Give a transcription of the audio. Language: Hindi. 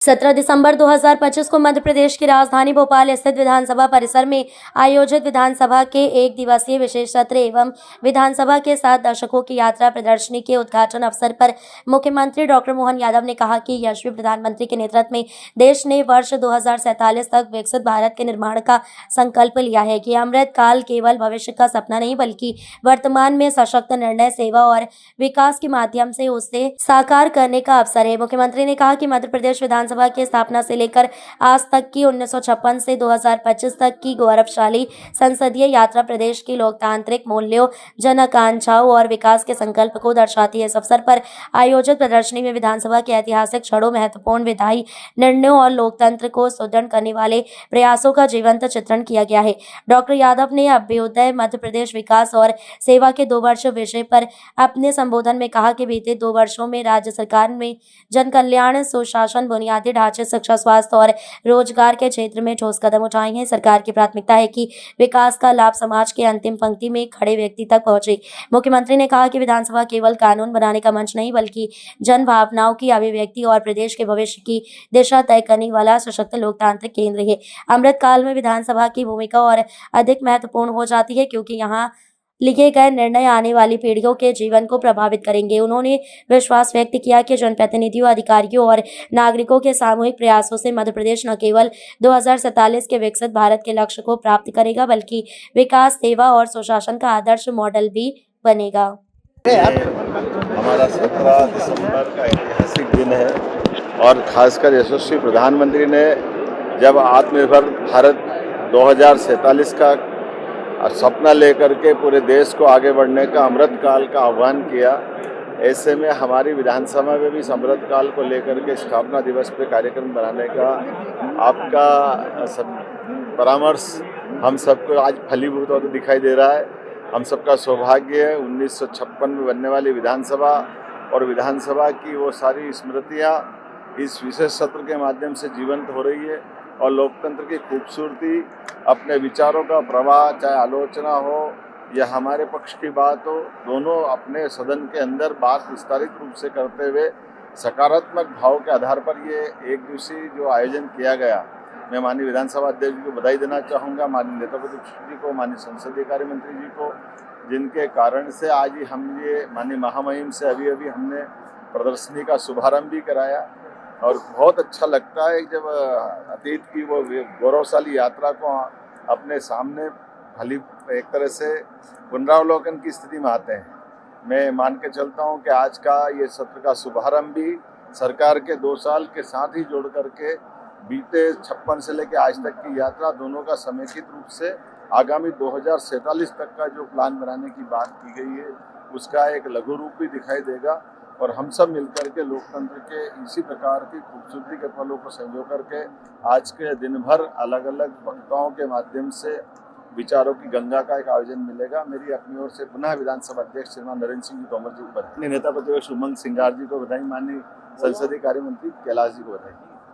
17 दिसंबर 2025 को मध्य प्रदेश की राजधानी भोपाल स्थित विधानसभा परिसर में आयोजित विधानसभा के एक दिवसीय विशेष सत्र एवं विधानसभा के 7 दशकों की यात्रा प्रदर्शनी के उद्घाटन अवसर पर मुख्यमंत्री डॉक्टर मोहन यादव ने कहा कि यशस्वी प्रधानमंत्री के नेतृत्व में देश ने वर्ष 2047 तक विकसित भारत के निर्माण का संकल्प लिया है कि अमृत काल केवल भविष्य का सपना नहीं बल्कि वर्तमान में सशक्त निर्णय, सेवा और विकास के माध्यम से उसे साकार करने का अवसर है। मुख्यमंत्री ने कहा कि मध्य प्रदेश विधानसभा की स्थापना से लेकर आज तक की 1956 से 2025 तक की गौरवशाली संसदीय यात्रा प्रदेश की लोकतांत्रिक मूल्यों, जन आकांक्षाओं और विकास के संकल्प को दर्शाती है। इस अवसर पर आयोजित प्रदर्शनी में विधानसभा के ऐतिहासिक क्षणों, महत्वपूर्ण विधायी निर्णयों और लोकतंत्र को सुदृढ़ करने वाले प्रयासों का जीवंत चित्रण किया गया है। डॉक्टर यादव ने अभ्युदय मध्य प्रदेश विकास और सेवा के 2 वर्ष विषय पर अपने संबोधन में कहा कि बीते 2 वर्षों में राज्य सरकार में जन कल्याण, सुशासन, बुनियादी ढांचे, शिक्षा, स्वास्थ्य और रोजगार के क्षेत्र में ठोस कदम उठाए हैं। सरकार की प्राथमिकता है कि विकास का लाभ समाज के अंतिम पंक्ति में खड़े व्यक्ति तक पहुंचे। मुख्यमंत्री ने कहा कि विधानसभा केवल कानून बनाने का मंच नहीं बल्कि जन भावनाओं की अभिव्यक्ति और प्रदेश के भविष्य की दिशा तय करने वाला सशक्त लोकतांत्रिक केंद्र है। अमृत काल में विधानसभा की भूमिका और अधिक महत्वपूर्ण हो जाती है क्योंकि यहाँ लिए गए निर्णय आने वाली पीढ़ियों के जीवन को प्रभावित करेंगे। उन्होंने विश्वास व्यक्त किया कि जनप्रतिनिधियों, अधिकारियों और नागरिकों के सामूहिक प्रयासों से मध्य प्रदेश न केवल 2047 के विकसित भारत के लक्ष्य को प्राप्त करेगा बल्कि विकास, सेवा और सुशासन का आदर्श मॉडल भी बनेगा। हमारा 17 दिसंबर का ऐतिहासिक दिन है और खासकर यशस्वी प्रधानमंत्री ने जब आत्मनिर्भर भारत 2047 का सपना लेकर के पूरे देश को आगे बढ़ने का अमृत काल का आह्वान किया, ऐसे में हमारी विधानसभा में भी इस अमृत काल को लेकर के स्थापना दिवस पे कार्यक्रम बनाने का आपका परामर्श हम सबको आज फलीभूत होता दिखाई दे रहा है। हम सबका सौभाग्य है 1956 में बनने वाली विधानसभा और विधानसभा की वो सारी स्मृतियाँ इस विशेष सत्र के माध्यम से जीवंत हो रही है और लोकतंत्र की खूबसूरती, अपने विचारों का प्रवाह, चाहे आलोचना हो या हमारे पक्ष की बात हो, दोनों अपने सदन के अंदर बात विस्तारित रूप से करते हुए सकारात्मक भाव के आधार पर ये एक दिवसीय जो आयोजन किया गया, मैं माननीय विधानसभा अध्यक्ष जी को बधाई देना चाहूँगा, माननीय नेता प्रतिपक्ष जी को, माननीय संसदीय कार्य मंत्री जी को, जिनके कारण से आज ही हम ये माननीय महामहिम से अभी हमने प्रदर्शनी का शुभारंभ भी कराया और बहुत अच्छा लगता है जब अतीत की वो गौरवशाली यात्रा को अपने सामने भली एक तरह से पुनरावलोकन की स्थिति में आते हैं। मैं मान के चलता हूँ कि आज का ये सत्र का शुभारंभ भी सरकार के 2 साल के साथ ही जोड़ करके बीते 56 से लेकर आज तक की यात्रा दोनों का समेकित रूप से आगामी 2047 तक का जो प्लान बनाने की बात की गई है उसका एक लघु रूप भी दिखाई देगा और हम सब मिलकर के लोकतंत्र के इसी प्रकार की खूबसूरती के पलों को संजो करके आज के दिन भर अलग अलग वक्ताओं के माध्यम से विचारों की गंगा का एक आयोजन मिलेगा। मेरी अपनी ओर से पुनः विधानसभा अध्यक्ष श्रीमान नरेंद्र सिंह जी तोमर जी को बधाई, नेता प्रतिपक्ष उमंग सिंगार जी को बधाई, माननीय संसदीय कार्य मंत्री कैलाश जी को बधाई।